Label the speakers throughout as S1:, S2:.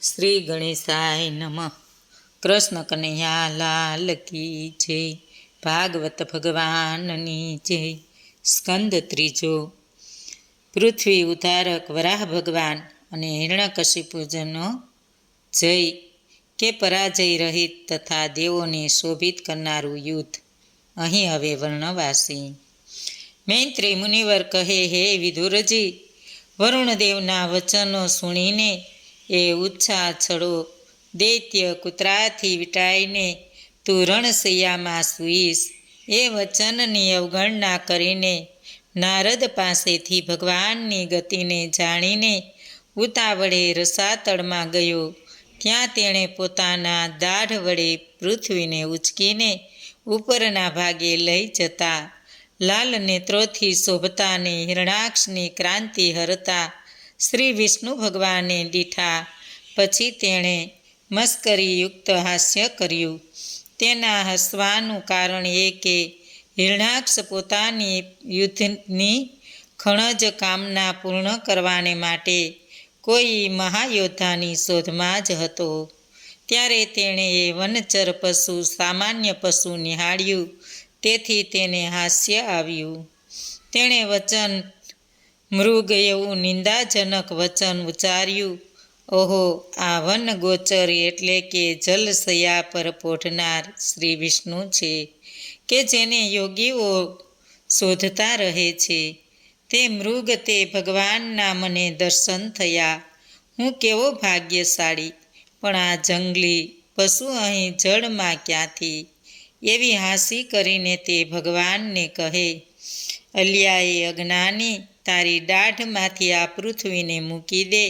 S1: શ્રી ગણેશાય નમઃ. કૃષ્ણ કનૈયા લાલ કી જય. ભાગવત ભગવાનની જય. સ્કંદ ત્રીજો. પૃથ્વી ઉદ્ધારક વરાહ ભગવાન અને હિરણ્યકશિપુનો જય કે પરાજય રહિત તથા દેવોને શોભિત કરનારું યુદ્ધ. અહીં હવે વર્ણવાસી. મૈત્રી મુનિવર કહે, હે વિદુરજી, વરુણદેવના વચનો સુણીને એ ઉચ્છા છડો દૈત્ય કૂતરાથી વીંટાઈને તું રણશૈયામાં સૂઈશ. એ વચનની અવગણના કરીને નારદ પાસેથી ભગવાનની ગતિને જાણીને ઉતાવળે રસાતળમાં ગયો. ત્યાં તેણે પોતાના દાઢ વડે પૃથ્વીને ઉંચકીને ઉપરના ભાગે લઈ જતા લાલ નેત્રોથી શોભતાને હિરણાક્ષની ક્રાંતિ હરતા શ્રી વિષ્ણુ ભગવાને દીઠા. પછી તેણે મસ્કરીયુક્ત હાસ્ય કર્યું. તેના હસવાનું કારણ એ કે હિરણાક્ષ પોતાની યુદ્ધની ખણજ કામના પૂર્ણ કરવાને માટે કોઈ મહાયોદ્ધાની શોધમાં જ હતો. ત્યારે તેણે એ વનચર પશુ સામાન્ય પશુ નિહાળ્યું, તેથી તેને હાસ્ય આવ્યું. તેણે વચન મૃગ એવું નિંદાજનક વચન ઉચ્ચાર્યું. ઓહો, આ વન ગોચર એટલે કે જલશૈયા પર પોઢનાર શ્રી વિષ્ણુ છે, કે જેને યોગીઓ શોધતા રહે છે. તે મૃગ તે ભગવાનના મને દર્શન થયા. હું કેવો ભાગ્યશાળી! પણ આ જંગલી પશુ અહીં જળમાં ક્યાંથી? એવી હાંસી કરીને તે ભગવાનને કહે, અલિયાએ અજ્ઞાની, તારી દાઢમાંથી આ પૃથ્વીને મૂકી દે.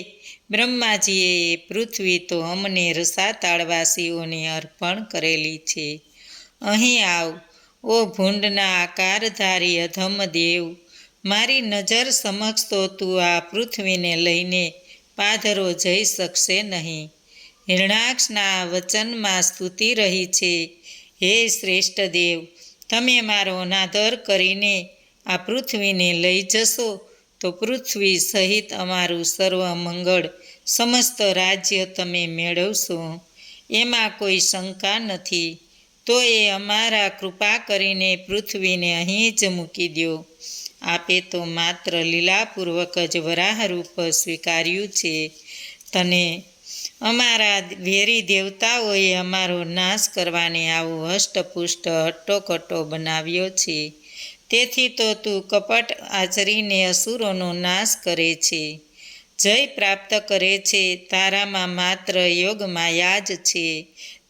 S1: બ્રહ્માજીએ એ પૃથ્વી તો અમને રસાતાળવાસીઓને અર્પણ કરેલી છે. અહીં આવ, ઓ ભૂંડના આકારધારી અધમ દેવ! મારી નજર સમક્ષ તો તું આ પૃથ્વીને લઈને પાધરો જઈ શકશે નહીં. હિરણાક્ષના આ વચનમાં સ્તુતિ રહી છે. હે શ્રેષ્ઠ દેવ, તમે મારો અનાદર કરીને આ પૃથ્વીને લઈ જશો તો પૃથ્વી સહિત અમારું સર્વ મંગળ સમસ્ત રાજ્ય તમે મેળવશો, એમાં કોઈ શંકા નથી. તો એ અમારા કૃપા કરીને પૃથ્વીને અહીં જ મૂકી દો. આપે તો માત્ર લીલાપૂર્વક જ વરાહરૂપ સ્વીકાર્યું છે. તને અમારા વેરી દેવતાઓએ અમારો નાશ કરવાને આવો હષ્ટપુષ્ટ હટ્ટોકટ્ટો બનાવ્યો છે. તેથી તો તું કપટ આચરીને અસુરોનો નાશ કરે છે, જય પ્રાપ્ત કરે છે. તારામાં માત્ર યોગમાયા જ છે.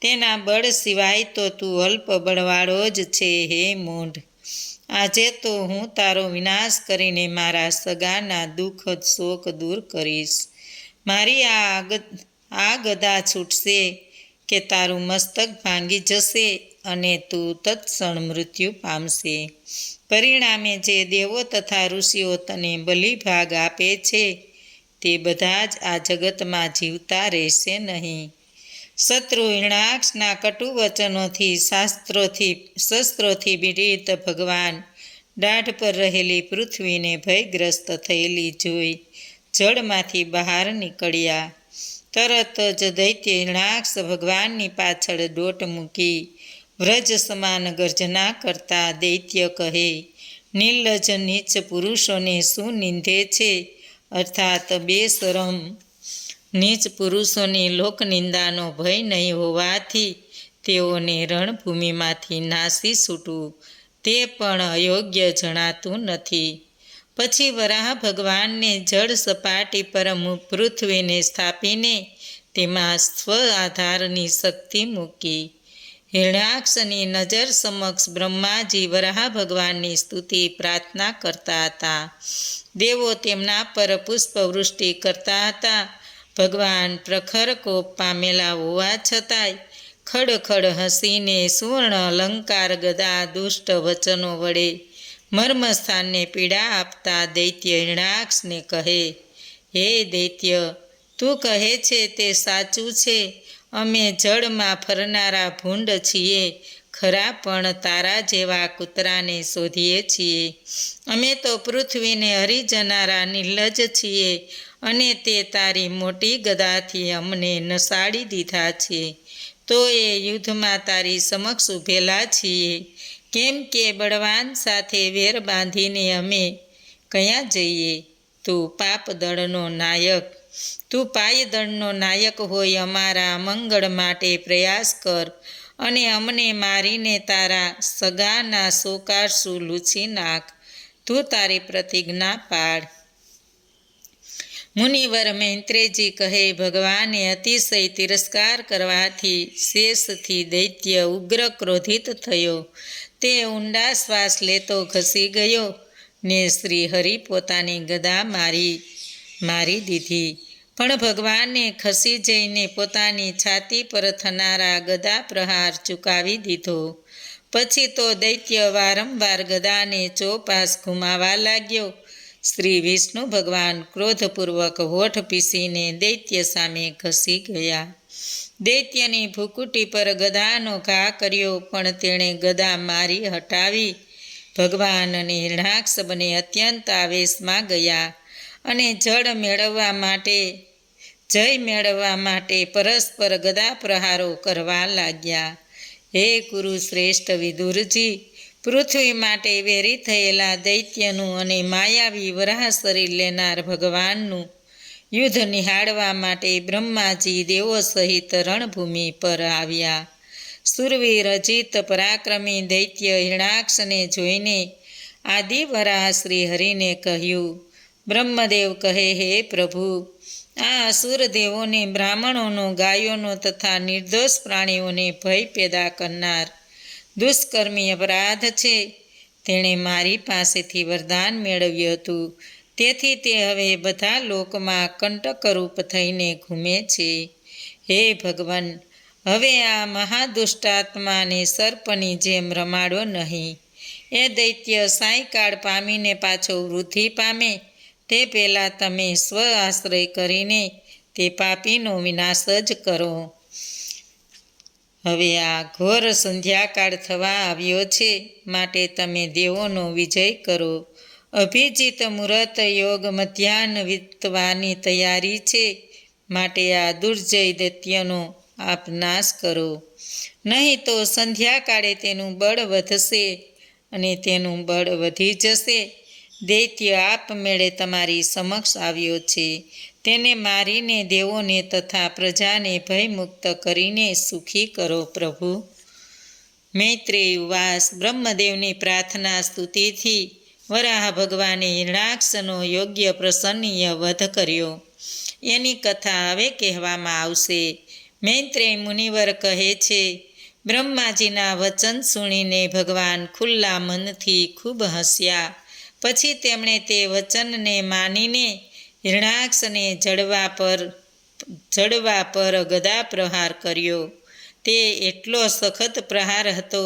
S1: તેના બળ સિવાય તો તું અલ્પ બળવાળો જ છે. હે મૂઢ, આજે તો હું તારો વિનાશ કરીને મારા સગાના દુઃખ શોક દૂર કરીશ. મારી આ ગદા છૂટશે કે તારું મસ્તક ભાંગી જશે અને તું તત્ક્ષણ મૃત્યુ પામશે. પરિણામે જે દેવો તથા ઋષિઓ તને બલિભાગ આપે છે તે બધા જ આ જગતમાં જીવતા રહેશે નહીં. શત્રુ હિરણાક્ષના કટુ વચનોથી શસ્ત્રોથી પીડિત ભગવાન દાઢ પર રહેલી પૃથ્વીને ભયગ્રસ્ત થયેલી જોઈ જળમાંથી બહાર નીકળ્યા. તરત જ દૈત્ય હિરણાક્ષ ભગવાનની પાછળ દોટ મૂકી વ્રજ સમાન ગર્જના કરતા દૈત્ય કહે, નિર્લજ્જ નીચ પુરુષોને શું નિંદે છે? અર્થાત બેશરમ નીચ પુરુષોની લોકનિંદાનો ભય નહીં હોવાથી તેઓને રણભૂમિમાંથી નાસી છૂટવું તે પણ અયોગ્ય જણાતું નથી. પછી વરાહ ભગવાનને જળ સપાટી પર પૃથ્વીને સ્થાપીને તેમાં સ્વ આધારની શક્તિ મૂકી. હિરણાક્ષની નજર સમક્ષ બ્રહ્માજી વરાહ ભગવાનની સ્તુતિ પ્રાર્થના કરતા હતા. દેવો તેમના પર પુષ્પવૃષ્ટિ કરતા હતા. ભગવાન પ્રખર કોપ પામેલા હોવા છતાંય ખડખડ હસીને સુવર્ણ અલંકાર ગદા દુષ્ટ વચનો વડે મર્મસ્થાનને પીડા આપતા દૈત્ય હિરણાક્ષને કહે, હે દૈત્ય, તું કહે છે તે સાચું છે. અમે જળમાં ફરનારા ભૂંડ છીએ ખરા, પણ તારા જેવા કૂતરાને શોધીએ છીએ. અમે તો પૃથ્વીને હરી જનારા નિર્લજ્જ છીએ અને તે તારી મોટી ગદાથી અમને નસાડી દીધા છે. તો એ યુદ્ધમાં તારી સમક્ષ ઊભેલા છીએ, કેમ કે બળવાન સાથે વેર બાંધીને અમે ક્યાં જઈએ? તું પાયદળનો નાયક હોય અમારા મંગળ માટે પ્રયાસ કર અને અમને મારીને તારા સગાના શોકારસુ લૂછી નાખ. તું તારી પ્રતિજ્ઞા પાળ. મુનિવર મૈત્રેયજી કહે, ભગવાને અતિશય તિરસ્કાર કરવાથી શેષથી દૈત્ય ઉગ્ર ક્રોધિત થયો. તે ઊંડા શ્વાસ લેતો ખસી ગયો ને શ્રી હરિ પોતાની ગદા મારી દીધી. પણ ભગવાને ખસી જઈને પોતાની છાતી પર થનારા ગદા પ્રહાર ચૂકાવી દીધો. પછી તો દૈત્ય વારંવાર ગદાને ચોપાસ ઘુમાવા લાગ્યો. શ્રી વિષ્ણુ ભગવાન ક્રોધપૂર્વક હોઠ પીસીને દૈત્ય સામે ખસી ગયા. દૈત્યની ભૂકુટી પર ગદાનો ઘા કર્યો, પણ તેણે ગદા મારી હટાવી. ભગવાન અને હિરણાક્ષ બંને અત્યંત આવેશમાં ગયા અને જય મેળવવા માટે પરસ્પર ગદા પ્રહારો કરવા લાગ્યા. હે કુરુશ્રેષ્ઠ વિદુરજી, પૃથ્વી માટે વેરી થયેલા દૈત્યનું અને માયાવી વરાહ શરીર લેનાર ભગવાનનું યુદ્ધ નિહાળવા માટે બ્રહ્માજી દેવો સહિત રણભૂમિ પર આવ્યા. સુરવીર અજીત પરાક્રમી દૈત્ય હિરણાક્ષને જોઈને આદિવરાહ શ્રી હરિને કહ્યું. બ્રહ્મદેવ કહે, હે પ્રભુ, આ અસુર દેવોને, બ્રાહ્મણોનો, ગાયોનો તથા નિર્દોષ પ્રાણીઓને ભય પેદા કરનાર દુષ્કર્મી અપરાધ છે. તેણે મારી પાસેથી વરદાન મેળવ્યું હતું, તેથી તે હવે બધા લોકમાં કંટકરૂપ થઈને ઘૂમે છે. હે ભગવાન, હવે આ મહાદુષ્ટાત્માને સર્પની જેમ રમાડો નહીં. એ દૈત્ય સાંયકાળ પામીને પાછો વૃદ્ધિ પામે તે પહેલાં તમે સ્વ આશ્રય કરીને તે પાપીનો વિનાશ જ કરો. હવે આ ઘોર સંધ્યાકાળ થવા આવ્યો છે, માટે તમે દેવોનો વિજય કરો. અભિજીત મુહૂર્ત યોગ મધ્યાહ્ન વીતવાની તૈયારી છે, માટે આ દુર્જય દૈત્યનો આપ નાશ કરો. નહીં તો સંધ્યાકાળે તેનું બળ વધશે અને તેનું બળ વધી જશે. દૈત્ય આપમેળે તમારી સમક્ષ આવ્યો છે. તેને મારીને દેવોને તથા પ્રજાને ભયમુક્ત કરીને સુખી કરો. પ્રભુ મૈત્રેય ઉવાસ. બ્રહ્મદેવની પ્રાર્થના સ્તુતિથી વરાહ ભગવાને હિરણાક્ષનો યોગ્ય પ્રસન્નીય વધ કર્યો. એની કથા હવે કહેવામાં આવશે. મૈત્રેય મુનિવર કહે છે, બ્રહ્માજીના વચન સુણીને ભગવાન ખુલ્લા મનથી ખૂબ હસ્યા. પછી તેમણે તે વચનને માનીને હિરણાક્ષને જડવા પર ગદા પ્રહાર કર્યો. તે એટલો સખત પ્રહાર હતો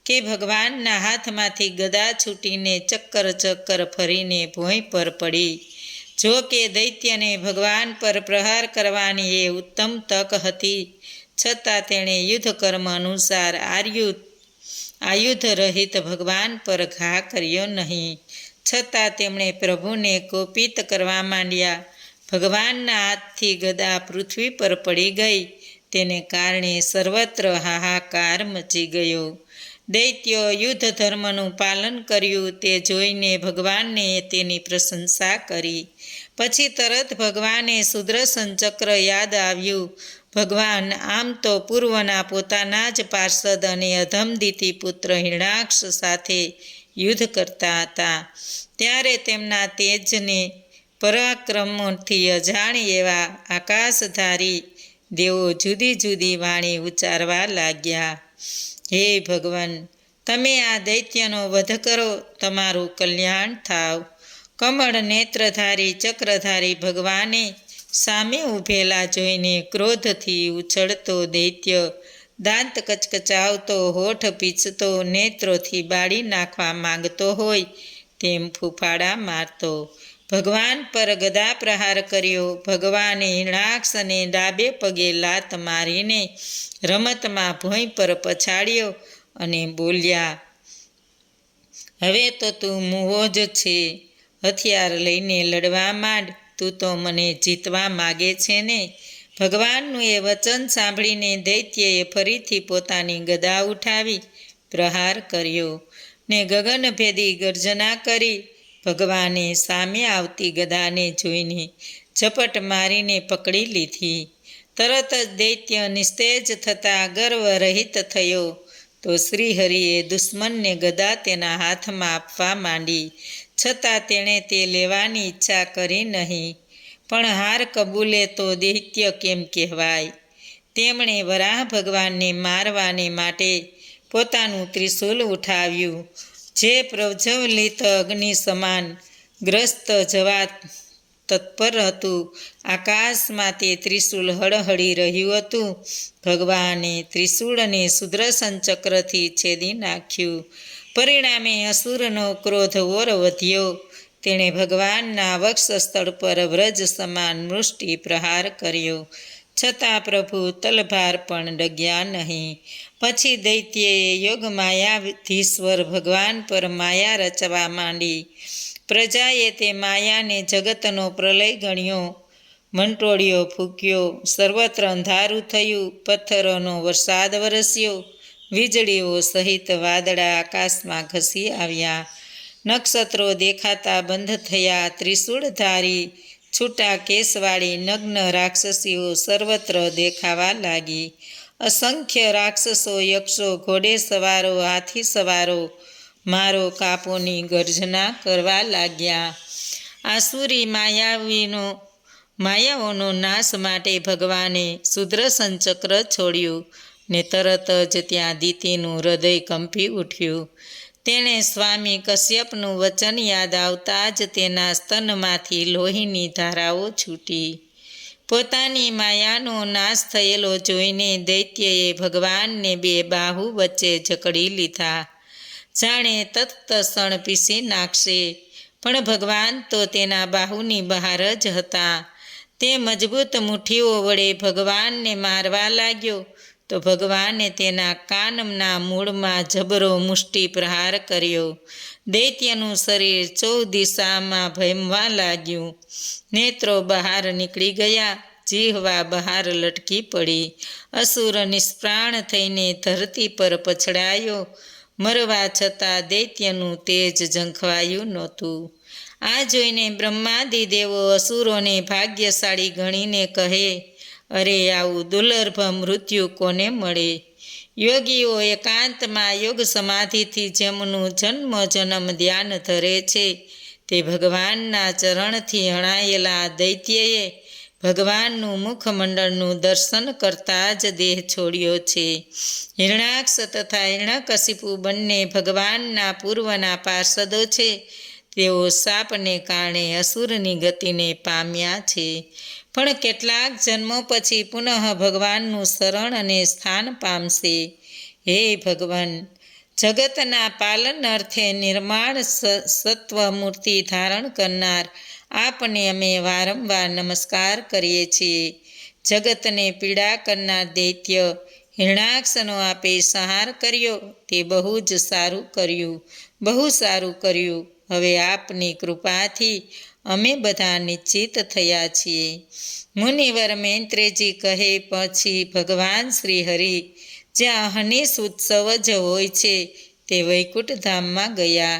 S1: કે ભગવાનના હાથમાંથી ગદા છૂટીને ચક્કર ફરીને ભોંય પર પડી. જો કે દૈત્યને ભગવાન પર પ્રહાર કરવાની એ ઉત્તમ તક હતી, છતાં તેણે યુદ્ધ કર્મ અનુસાર આયુધ રહિત ભગવાન પર ઘા કર્યો નહીં. છતાં તેમણે પ્રભુને કોપિત કરવા માંડ્યા. ભગવાનના હાથથી ગદા પૃથ્વી પર પડી ગઈ. તેને કારણે સર્વત્ર હાહાકાર મચી ગયો. દૈત્યો યુદ્ધ ધર્મનું પાલન કર્યું તે જોઈને ભગવાનને તેની પ્રશંસા કરી. પછી તરત ભગવાને સુદર્શન ચક્ર યાદ આવ્યું. ભગવાન આમ તો પૂર્વના પોતાના જ પાર્ષદ અને અધમદિતિ પુત્ર હિરણાક્ષ સાથે યુદ્ધ કરતા હતા, ત્યારે તેમના તેજને પરાક્રમથી અજાણ એવા આકાશધારી દેવો જુદી જુદી વાણી ઉચ્ચારવા લાગ્યા. હે ભગવાન, તમે આ દૈત્યનો વધ કરો, તમારું કલ્યાણ થાવ. કમળ નેત્રધારી ચક્રધારી ભગવાને સામે ઊભેલા જોઈને ક્રોધથી ઉછળતો દૈત્ય દાંત કચકચાવતો, હોઠ પીચતો, નેત્રોથી બાળી નાખવા માંગતો હોય તેમ ફૂફાડા મારતો ભગવાન પર ગદા પ્રહાર કર્યો. ભગવાને હિરણાક્ષને ડાબે પગે લાત મારીને રમતમાં ભોંય પર પછાડ્યો અને બોલ્યા, હવે તો તું મૂવો જ છે, હથિયાર લઈને લડવા માંડ. તું તો મને જીતવા માગે છે ને? ભગવાનનું એ વચન સાંભળીને દૈત્યએ ફરીથી પોતાની ગદા ઉઠાવી પ્રહાર કર્યો ને ગગનભેદી ગર્જના કરી. ભગવાને સામે આવતી ગદાને જોઈને ઝપટ મારીને પકડી લીધી. તરત જ દૈત્ય નિસ્તેજ થતાં ગર્વ રહિત થયો તો શ્રીહરિએ દુશ્મનને ગદા તેના હાથમાં આપવા માંડી, છતાં તેણે તે લેવાની ઈચ્છા કરી નહીં. પણ હાર કબૂલે તો દૈત્ય કેમ કહેવાય? તેમણે વરાહ ભગવાનને મારવાને માટે પોતાનું ત્રિશૂલ ઉઠાવ્યું, જે પ્રજ્વલિત અગ્નિ સમાન ગ્રસ્ત જવા તત્પર હતું. આકાશમાં તે ત્રિશૂલ હળહળી રહ્યું હતું. ભગવાને ત્રિશૂળને સુદર્શન ચક્રથી છેદી નાખ્યું. પરિણામે અસુરનો ક્રોધ ઓર વધ્યો. તેણે ભગવાનના વક્ષસ્થળ પર વ્રજ સમાન મુષ્ટિ પ્રહાર કર્યો, છતાં પ્રભુ તલભાર પણ ડગ્યા નહીં. પછી દૈત્યએ યોગ માયાધીશ્વર ભગવાન પર માયા રચવા માંડી. પ્રજાએ તે માયાને જગતનો પ્રલય ગણ્યો. મંટોળિયો ફૂંક્યો, સર્વત્ર અંધારું થયું, પથ્થરોનો વરસાદ વરસ્યો, વીજળીઓ સહિત વાદળા આકાશમાં ઘસી આવ્યા, નક્ષત્રો દેખાતા બંધ થયા. ત્રિશૂળધારી છૂટા કેસવાળી નગ્ન રાક્ષસીઓ સર્વત્ર દેખાવા લાગી. અસંખ્ય રાક્ષસો, યક્ષો, ઘોડે સવારો, હાથી સવારો મારો કાપોની ગર્જના કરવા લાગ્યા. આસુરી માયાઓનો નાશ માટે ભગવાને સુદર્શન ચક્ર છોડ્યું ને તરત જ ત્યાં દિતિનું હૃદય કંપી ઉઠ્યું. તેણે સ્વામી કશ્યપનું વચન યાદ આવતા જ તેના સ્તનમાંથી લોહીની ધારાઓ છૂટી. પોતાની માયાનો નાશ થયેલો જોઈને દૈત્યએ ભગવાનને બે બાહુ વચ્ચે જકડી લીધા, જાણે તત્ક્ષણ પીસી નાખશે. પણ ભગવાન તો તેના બાહુની બહાર જ હતા. તે મજબૂત મુઠ્ઠીઓ વડે ભગવાનને મારવા લાગ્યો તો ભગવાને તેના કાનના મૂળમાં જબરો મુષ્ટિ પ્રહાર કર્યો. દૈત્યનું શરીર 14 દિશામાં ભમવા લાગ્યું. નેત્રો બહાર નીકળી ગયા, જીહવા બહાર લટકી પડી. અસુર નિષ્પ્રાણ થઈને ધરતી પર પછડાયો. મરવા છતાં દૈત્યનું તેજ ઝંખવાયું નહોતું. આ જોઈને બ્રહ્માદિ દેવો અસુરોને ભાગ્યશાળી ગણીને કહે, અરે, આવું દુર્લભ મૃત્યુ કોને મળે? યોગીઓ એકાંતમાં યોગ સમાધિથી જેમનું જન્મ જન્મ ધ્યાન ધરે છે, તે ભગવાનના ચરણથી હણાયેલા દૈત્યએ ભગવાનનું મુખમંડળનું દર્શન કરતાં જ દેહ છોડ્યો છે. હિરણાક્ષ તથા હિરણ્યકશિપુ બંને ભગવાનના પૂર્વના પાર્ષદો છે. તેઓ શાપને કારણે અસુરની ગતિને પામ્યા છે, પણ કેટલાક જન્મો પછી પુનઃ ભગવાનનું શરણ અને સ્થાન પામશે. હે ભગવાન, જગતના પાલન અર્થે નિર્માણ સત્વ મૂર્તિ ધારણ કરનાર આપને અમે વારંવાર નમસ્કાર કરીએ છીએ. જગતને પીડા કરનાર દૈત્ય હિરણાક્ષનો આપે સંહાર કર્યો, તે બહુ જ સારું કર્યું, બહુ સારું કર્યું. હવે આપની કૃપાથી અમે બધા નિશ્ચિત થયા છીએ. મુનિવર મૈત્રેયજી કહે, પછી ભગવાન શ્રી હરિ જ્યાં હનીસ ઉત્સવ જ હોય છે તે વૈકુંઠ ધામમાં ગયા.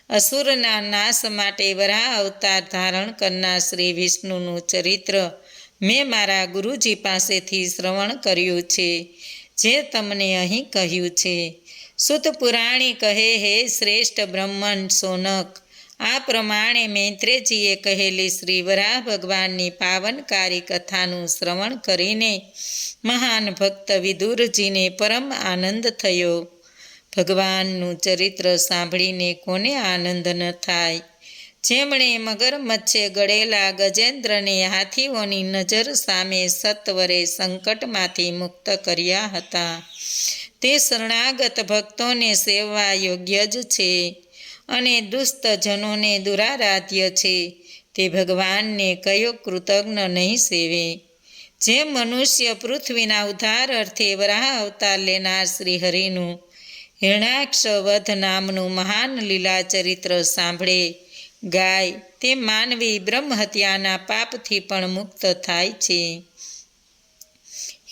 S1: અસુરના નાશ માટે વરાહ અવતાર ધારણ કરનાર શ્રી વિષ્ણુનું ચરિત્ર મેં મારા ગુરુજી પાસેથી શ્રવણ કર્યું છે, જે તમને અહીં કહ્યું છે. સુત પુરાણી કહે, હે શ્રેષ્ઠ બ્રહ્મણ સોનક, આ પ્રમાણે મૈત્રેયજીએ કહેલી શ્રી વરાહ ભગવાનની પાવનકારી કથાનું શ્રવણ કરીને મહાન ભક્ત વિદુરજીને પરમ આનંદ થયો. ભગવાનનું ચરિત્ર સાંભળીને કોને આનંદ ન થાય? જેમણે મગરમચ્છે ગળેલા ગજેન્દ્રને હાથીઓની નજર સામે સત્વરે સંકટમાંથી મુક્ત કર્યા હતા, તે શરણાગત ભક્તોને સેવવા યોગ્ય જ છે અને દુષ્ટજનોને દુરારાધ્ય છે. તે ભગવાનને કયો કૃતજ્ઞ નહીં સેવે? જે મનુષ્ય પૃથ્વીના ઉદ્ધાર અર્થે વરાહ અવતાર લેનાર શ્રી હરિનું હિરણાક્ષ વધ નામનું મહાન લીલા ચરિત્ર સાંભળે, ગાય તે માનવી બ્રહ્મહત્યાના પાપથી પણ મુક્ત થાય છે.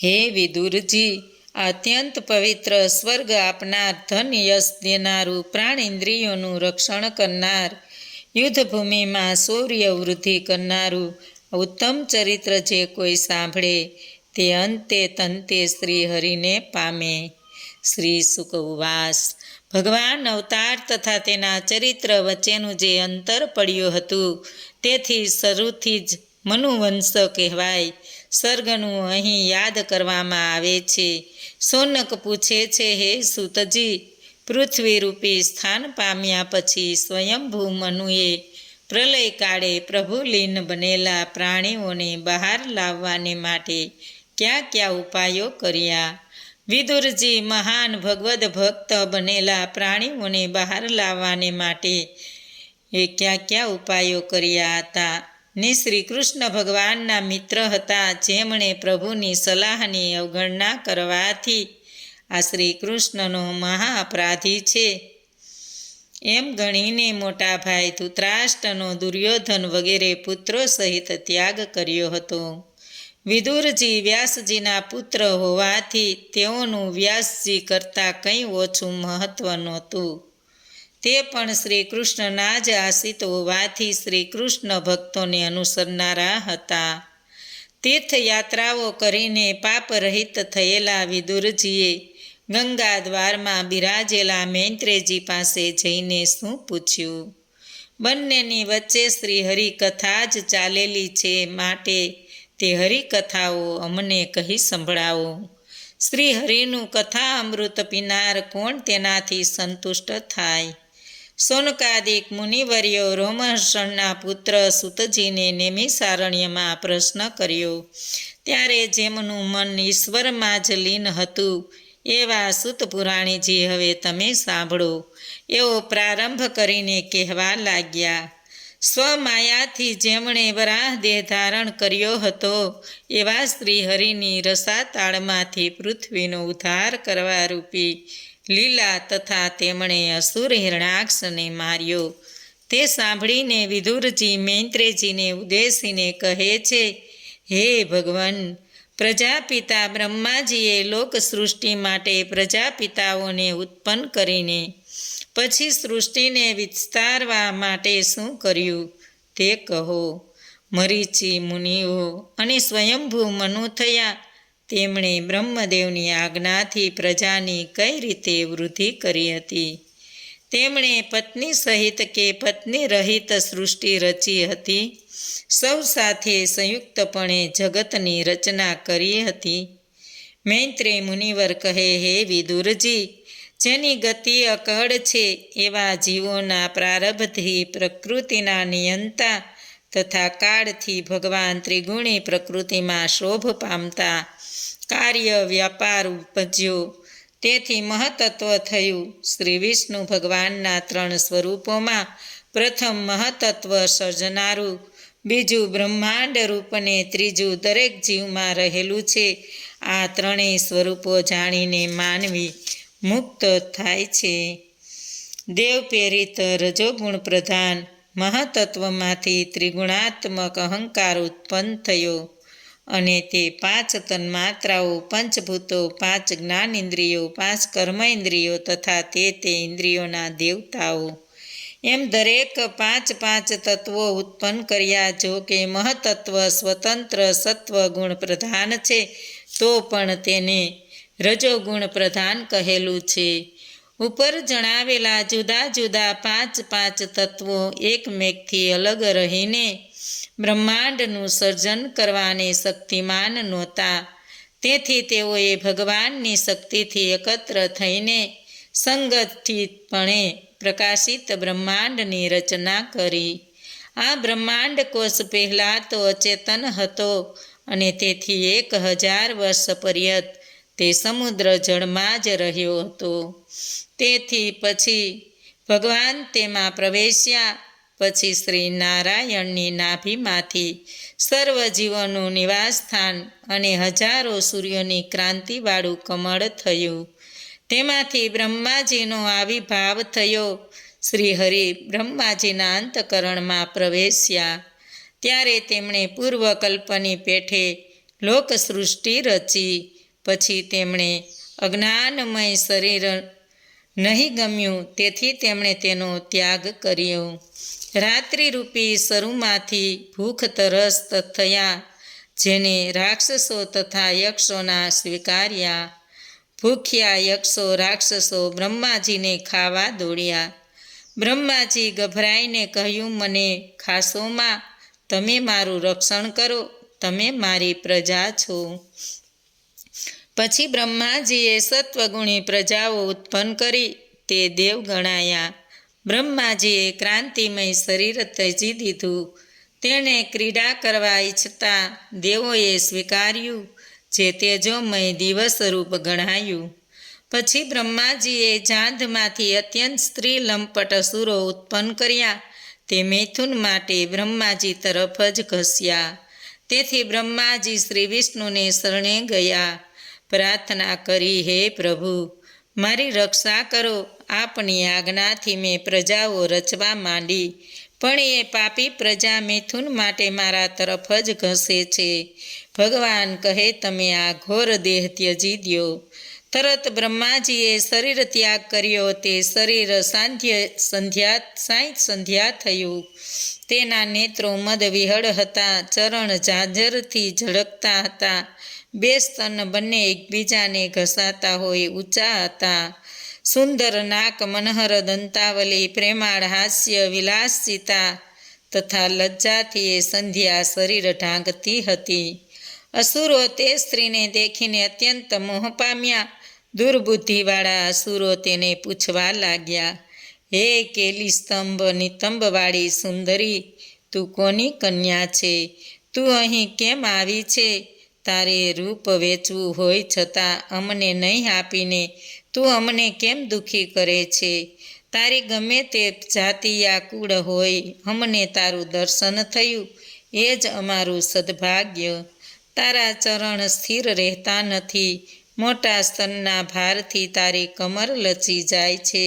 S1: હે વિદુરજી, અત્યંત પવિત્ર, સ્વર્ગ આપનાર, ધન યશ દેનારું, પ્રાણ ઇન્દ્રિયોનું રક્ષણ કરનાર, યુદ્ધભૂમિમાં શૌર્ય વૃદ્ધિ કરનારું ઉત્તમ ચરિત્ર જે કોઈ સાંભળે તે અંતે તંતે શ્રી હરિને પામે. શ્રી શુક ઉવાસ. ભગવાન અવતાર તથા તેના ચરિત્ર વચ્ચેનું જે અંતર પડ્યું હતું તેથી શરૂથી જ મનુવંશ કહેવાય. સર્ગનું અહીં યાદ કરવામાં આવે છે. શૌનક પૂછે છે, હે સૂતજી, પૃથ્વીરૂપી સ્થાન પામ્યા પછી સ્વયંભૂ મનુએ પ્રલય કાળે પ્રભુલીન બનેલા પ્રાણીઓને બહાર લાવવાને માટે કયા કયા ઉપાયો કર્યા? વિદુરજી, મહાન ભગવદ ભક્ત બનેલા પ્રાણીઓને બહાર લાવવાને માટે એ કયા કયા ઉપાયો કર્યા હતા ને શ્રી કૃષ્ણ ભગવાનના મિત્ર હતા, જેમણે પ્રભુની સલાહની અવગણના કરવાથી આ શ્રી કૃષ્ણનો મહા અપરાધી છે એમ ગણીને મોટા ભાઈ ધૃતરાષ્ટ્રનો દુર્યોધન વગેરે પુત્રો સહિત ત્યાગ કર્યો હતો. વિદુરજી વ્યાસજીના પુત્ર હોવાથી તેઓનું વ્યાસજી કરતાં કંઈ ઓછું મહત્વ નહોતું. તે પણ શ્રી કૃષ્ણના જ આશ્રિત હોવાથી શ્રી કૃષ્ણ ભક્તોને અનુસરનારા હતા. તીર્થયાત્રાઓ કરીને પાપરહિત થયેલા વિદુરજીએ ગંગા દ્વારમાં બિરાજેલા મૈત્રેયજી પાસે જઈને શું પૂછ્યું? બંનેની વચ્ચે શ્રી હરિકથા જ ચાલેલી છે, માટે તે હરિકથાઓ અમને કહી સંભળાવો. શ્રી હરિનું કથા અમૃત પીનાર કોણ તેનાથી સંતુષ્ટ થાય? શૌનકાદિક મુનિવર્યો રોમહર્ષણના પુત્ર સૂતજીને નૈમિષારણ્યમાં પ્રશ્ન કર્યો. ત્યારે જેમનું મન ઈશ્વરમાં જ લીન હતું એવા સૂત પુરાણીજી હવે તમે સાંભળો એવો પ્રારંભ કરીને કહેવા લાગ્યા. સ્વમાયાથી જેમણે વરાહ દેહ ધારણ કર્યો હતો એવા શ્રી હરિની રસાતાળમાંથી પૃથ્વીનો ઉદ્ધાર કરવા રૂપી લીલા તથા તેમણે અસુર હિરણાક્ષને માર્યો તે સાંભળીને વિદુરજી મૈત્રેયજીને ઉદ્દેશીને કહે છે, હે ભગવાન, પ્રજાપિતા બ્રહ્માજીએ લોક સૃષ્ટિ માટે પ્રજાપિતાઓને ઉત્પન્ન કરીને પછી સૃષ્ટિને વિસ્તારવા માટે શું કર્યું તે કહો. મરીચી મુનિઓ અને સ્વયંભૂ મનુ થયા. તેમણે બ્રહ્મદેવની આજ્ઞાથી પ્રજાની કઈ રીતે વૃદ્ધિ કરી હતી? તેમણે પત્ની સહિત કે પત્ની રહિત સૃષ્ટિ રચી હતી? સૌ સાથે સંયુક્તપણે જગતની રચના કરી હતી? મૈત્રેય મુનિવર કહે, હે વિદુરજી, જેની ગતિ અકળ છે એવા જીવોના પ્રારબ્ધથી પ્રકૃતિના નિયંતા તથા કાળથી ભગવાન ત્રિગુણી પ્રકૃતિમાં શોભ પામતા કાર્ય વ્યાપાર ઉપજ્યો. તેથી મહતત્વ થયું. શ્રી વિષ્ણુ ભગવાનના 3 સ્વરૂપોમાં પ્રથમ મહતત્વ સર્જનારું, બીજું બ્રહ્માંડ રૂપને, ત્રીજું દરેક જીવમાં રહેલું છે. આ 3 સ્વરૂપો જાણીને માનવી મુક્ત થાય છે. દેવ પ્રેરિત રજોગુણ પ્રધાન મહતત્વમાંથી ત્રિગુણાત્મક અહંકાર ઉત્પન્ન થયો અને તે 5 તન્માત્રાઓ, 5 ભૂતો, 5 જ્ઞાનેન્દ્રિયો, 5 કર્મેન્દ્રિયો તથા તે ઇન્દ્રિયોના દેવતાઓ એમ દરેક 5 તત્વો ઉત્પન્ન કર્યા. જો કે મહતત્વ સ્વતંત્ર સત્વ ગુણ પ્રધાન છે તો પણ તેને રજોગુણ પ્રધાન કહેલું છે. ઉપર જણાવેલા જુદા જુદા 5 તત્વો એકમેકથી અલગ રહીને બ્રહ્માંડનું સર્જન કરવાને શક્તિમાન નહોતા. તેથી તેઓએ ભગવાનની શક્તિથી એકત્ર થઈને સંગઠિતપણે પ્રકાશિત બ્રહ્માંડની રચના કરી. આ બ્રહ્માંડ કોષ પહેલાં તો અચેતન હતો અને તેથી 1000 વર્ષ પર્યંત તે સમુદ્ર જળમાં જ રહ્યો હતો. તેથી પછી ભગવાન તેમાં પ્રવેશ્યા. પછી શ્રી નારાયણની નાભીમાંથી સર્વજીવોનું નિવાસસ્થાન અને હજારો સૂર્યોની ક્રાંતિવાળું કમળ થયું. તેમાંથી બ્રહ્માજીનો આવિર્ભાવ થયો. શ્રી હરિ બ્રહ્માજીના અંતકરણમાં પ્રવેશ્યા ત્યારે તેમણે પૂર્વકલ્પની પેઠે લોકસૃષ્ટિ રચી. પછી તેમણે અજ્ઞાનમય શરીર નહીં ગમ્યું, તેથી તેમણે તેનો ત્યાગ કર્યો. રાત્રિરૂપી સરુમાંથી ભૂખ તરસ થયા, જેને રાક્ષસો તથા યક્ષોના સ્વીકાર્યા. ભૂખ્યા યક્ષો રાક્ષસો બ્રહ્માજીને ખાવા દોડ્યા. બ્રહ્માજી ગભરાઈને કહ્યું, મને ખાશોમાં, તમે મારું રક્ષણ કરો, તમે મારી પ્રજા છો. પછી બ્રહ્માજીએ સત્વગુણી પ્રજાઓ ઉત્પન્ન કરી, તે દેવ ગણાયા. બ્રહ્માજીએ ક્રાંતિમય શરીર ત્યજી દીધું. તેણે ક્રીડા કરવા ઈચ્છતા દેવોએ સ્વીકાર્યું, જે તેજોમય દિવસરૂપ ગણાયું. પછી બ્રહ્માજીએ જાંધમાંથી અત્યંત સ્ત્રી લંપટ અસુરો ઉત્પન્ન કર્યા. તે મૈથુન માટે બ્રહ્માજી તરફ જ ઘસ્યા. તેથી બ્રહ્માજી શ્રી વિષ્ણુને શરણે ગયા. પ્રાર્થના કરી, હે પ્રભુ, મારી રક્ષા કરો. આપની આજ્ઞાથી મેં પ્રજાઓ રચવા માંડી, પણ એ પાપી પ્રજા મૈથુન માટે મારા તરફ જ ઘસે છે. ભગવાન કહે, તમે આ ઘોર દેહ ત્યજી દો. તરત બ્રહ્માજીએ શરીર ત્યાગ કર્યો. તે શરીર સાંઈ સંધ્યા થયું. તેના નેત્રો મદ વિહળ હતા, ચરણ ઝાંઝરથી ઝળકતા હતા, બે સ્તન બંને એકબીજાને ઘસાતા હોય ઊંચા હતા. સુંદર નાક, મનહર દંતાવલી, પ્રેમાળ હાસ્ય, વિલાસિતા તથા લજ્જાથી એ સંધ્યા શરીર ઢાંકતી હતી. અસુરો તે સ્ત્રીને દેખીને અત્યંત મોહ પામ્યા. દુર્બુદ્ધિવાળા અસુરો તેને પૂછવા લાગ્યા, હે કેલી સ્તંભ નિતંબવાળી સુંદરી, તું કોની કન્યા છે? તું અહીં કેમ આવી છે? તારે રૂપ વેચવું હોય છતાં અમને નહીં આપીને તું અમને કેમ દુઃખી કરે છે? તારી ગમે તે જાતિ યા કુળ હોય, અમને તારું દર્શન થયું એ જ અમારું સદભાગ્ય. તારા ચરણ સ્થિર રહેતા નથી. મોટા સ્તનના ભારથી તારી કમર લચી જાય છે.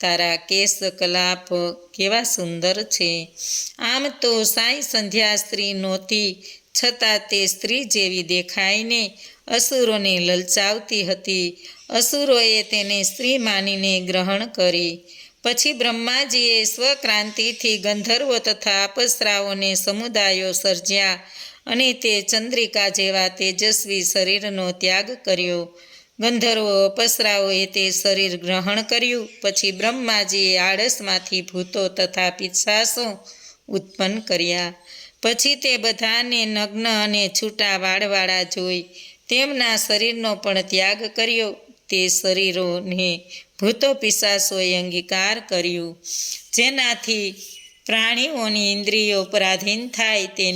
S1: તારા કેશ કલાપ કેવા સુંદર છે. આમ તો સાઈ સંધ્યા સ્ત્રી નહોતી, છતાં તે સ્ત્રી જેવી દેખાઈને અસુરોને લલચાવતી હતી. અસુરોએ તેને સ્ત્રી માનીને ગ્રહણ કરી. પછી બ્રહ્માજીએ સ્વક્રાંતિથી ગંધર્વો તથા અપ્સરાઓને સમુદાયો સર્જ્યા અને તે ચંદ્રિકા જેવા તેજસ્વી શરીરનો ત્યાગ કર્યો. ગંધર્વો અપ્સરાઓએ તે શરીર ગ્રહણ કર્યું. પછી બ્રહ્માજીએ આળસમાંથી ભૂતો તથા પિશાચો ઉત્પન્ન કર્યા. પછી તે બધાને નગ્ન અને છૂટા વાળવાળા જોઈ તેમના શરીરનો પણ ત્યાગ કર્યો. તે શરીરોને ભૂતો પિશાચોએ અંગીકાર કર્યું. જેનાથી પ્રાણીઓની ઇન્દ્રિયો પરાધીન થાય. તે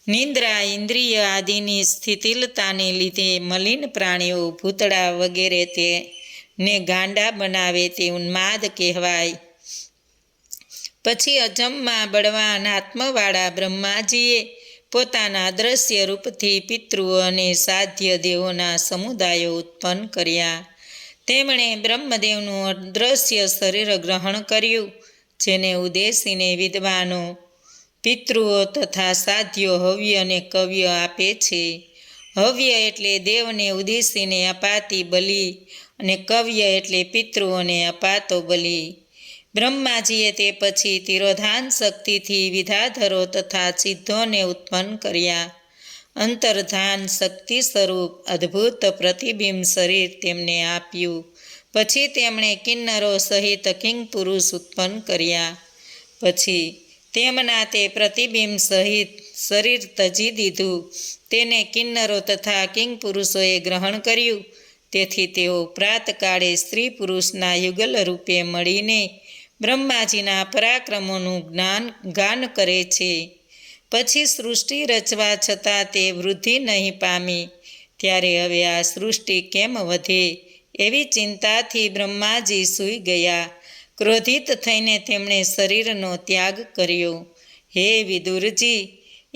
S1: નિંદ્રા ઇન્દ્રિય આદિની સ્થિતિલતાને લીધે મલિન પ્રાણીઓ, ભૂતળા વગેરે તેને ગાંડા બનાવે તે ઉન્માદ કહેવાય. પછી અજમમાં બળવાન આત્મવાળા બ્રહ્માજીએ પોતાના દ્રશ્ય રૂપથી પિતૃઓ અને સાધ્ય દેવોના સમુદાયો ઉત્પન્ન કર્યા. તેમણે બ્રહ્મદેવનું અદૃશ્ય શરીર ગ્રહણ કર્યું, જેને ઉદ્દેશીને વિદ્વાનો, પિતૃઓ તથા સાધ્યો હવ્ય અને કવ્ય આપે છે. હવ્ય એટલે દેવને ઉદ્દેશીને અપાતી બલિ અને કવ્ય એટલે પિતૃઓને અપાતો બલિ. બ્રહ્માજીએ તે પછી તિરોધાન શક્તિથી વિદ્યાધરો તથા સિદ્ધોને ઉત્પન્ન કર્યા. અંતર્ધાન શક્તિ સ્વરૂપ અદ્ભુત પ્રતિબિંબ શરીર તેમને આપ્યું. પછી તેમણે કિન્નરો સહિત કિંગ પુરુષ ઉત્પન્ન કર્યા. પછી તેમના તે પ્રતિબિંબ સહિત શરીર તજી દીધું. તેને કિન્નરો તથા કિંગ પુરુષોએ ગ્રહણ કર્યું. તેથી તેઓ પ્રાતકાળે સ્ત્રી પુરુષના યુગલ રૂપે મળીને બ્રહ્માજીના પરાક્રમોનું ગાન કરે છે. પછી સૃષ્ટિ રચવા છતાં તે વૃદ્ધિ નહીં પામી. ત્યારે હવે આ સૃષ્ટિ કેમ વધે એવી ચિંતાથી બ્રહ્માજી સૂઈ ગયા. ક્રોધિત થઈને તેમણે શરીરનો ત્યાગ કર્યો. હે વિદુરજી,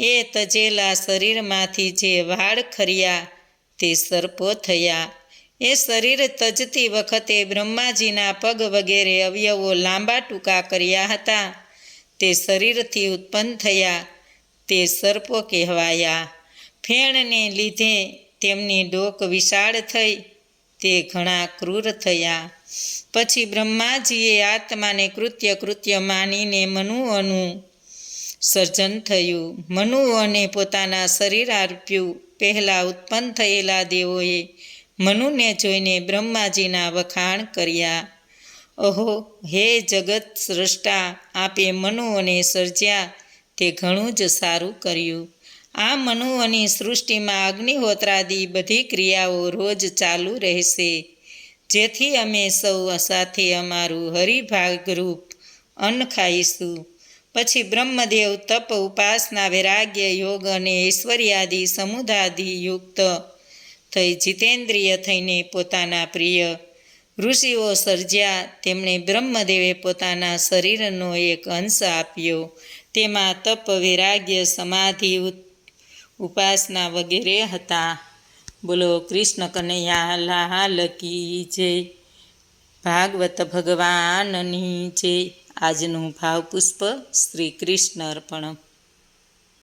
S1: એ તજેલા શરીરમાંથી જે વાળ ખર્યા તે સર્પો થયા. એ શરીર તજતી વખતે બ્રહ્માજીના પગ વગેરે અવયવો લાંબા ટૂંકા કર્યા હતા. તે શરીરથી ઉત્પન્ન થયા તે સર્પો કહેવાયા. ફેણને લીધે તેમની ડોક વિશાળ થઈ તે ઘણા ક્રૂર થયા. પછી બ્રહ્માજીએ આત્માને કૃત્ય માનીને મનુઓનું સર્જન થયું. મનુઓને પોતાના શરીર આપ્યું. પહેલાં ઉત્પન્ન થયેલા દેવોએ મનુને જોઈને બ્રહ્માજીના વખાણ કર્યા. અહો હે જગત સ્રષ્ટા, આપે મનુઓને સર્જ્યા તે ઘણું જ સારું કર્યું. આ મનુઓની સૃષ્ટિમાં અગ્નિહોત્રાદિ બધી ક્રિયાઓ રોજ ચાલુ રહેશે, જેથી અમે સૌ સાથે અમારું હરિભાગરૂપ અન્ન ખાઈશું. પછી બ્રહ્મદેવ તપ, ઉપાસના, વૈરાગ્ય, યોગ અને ઐશ્વર્યાદિ સમુદાદિ યુક્ત થઈ જીતેન્દ્રિય થઈને પોતાના પ્રિય ઋષિઓ સર્જ્યા. તેમણે બ્રહ્મદેવે પોતાના શરીરનો એક અંશ આપ્યો. તેમાં તપ, વૈરાગ્ય, સમાધિ, ઉપાસના વગેરે હતા. બોલો કૃષ્ણ કનૈયા લાલ કી જય. ભાગવત ભગવાનની જય. આજનું ભાવપુષ્પ શ્રી કૃષ્ણ અર્પણ.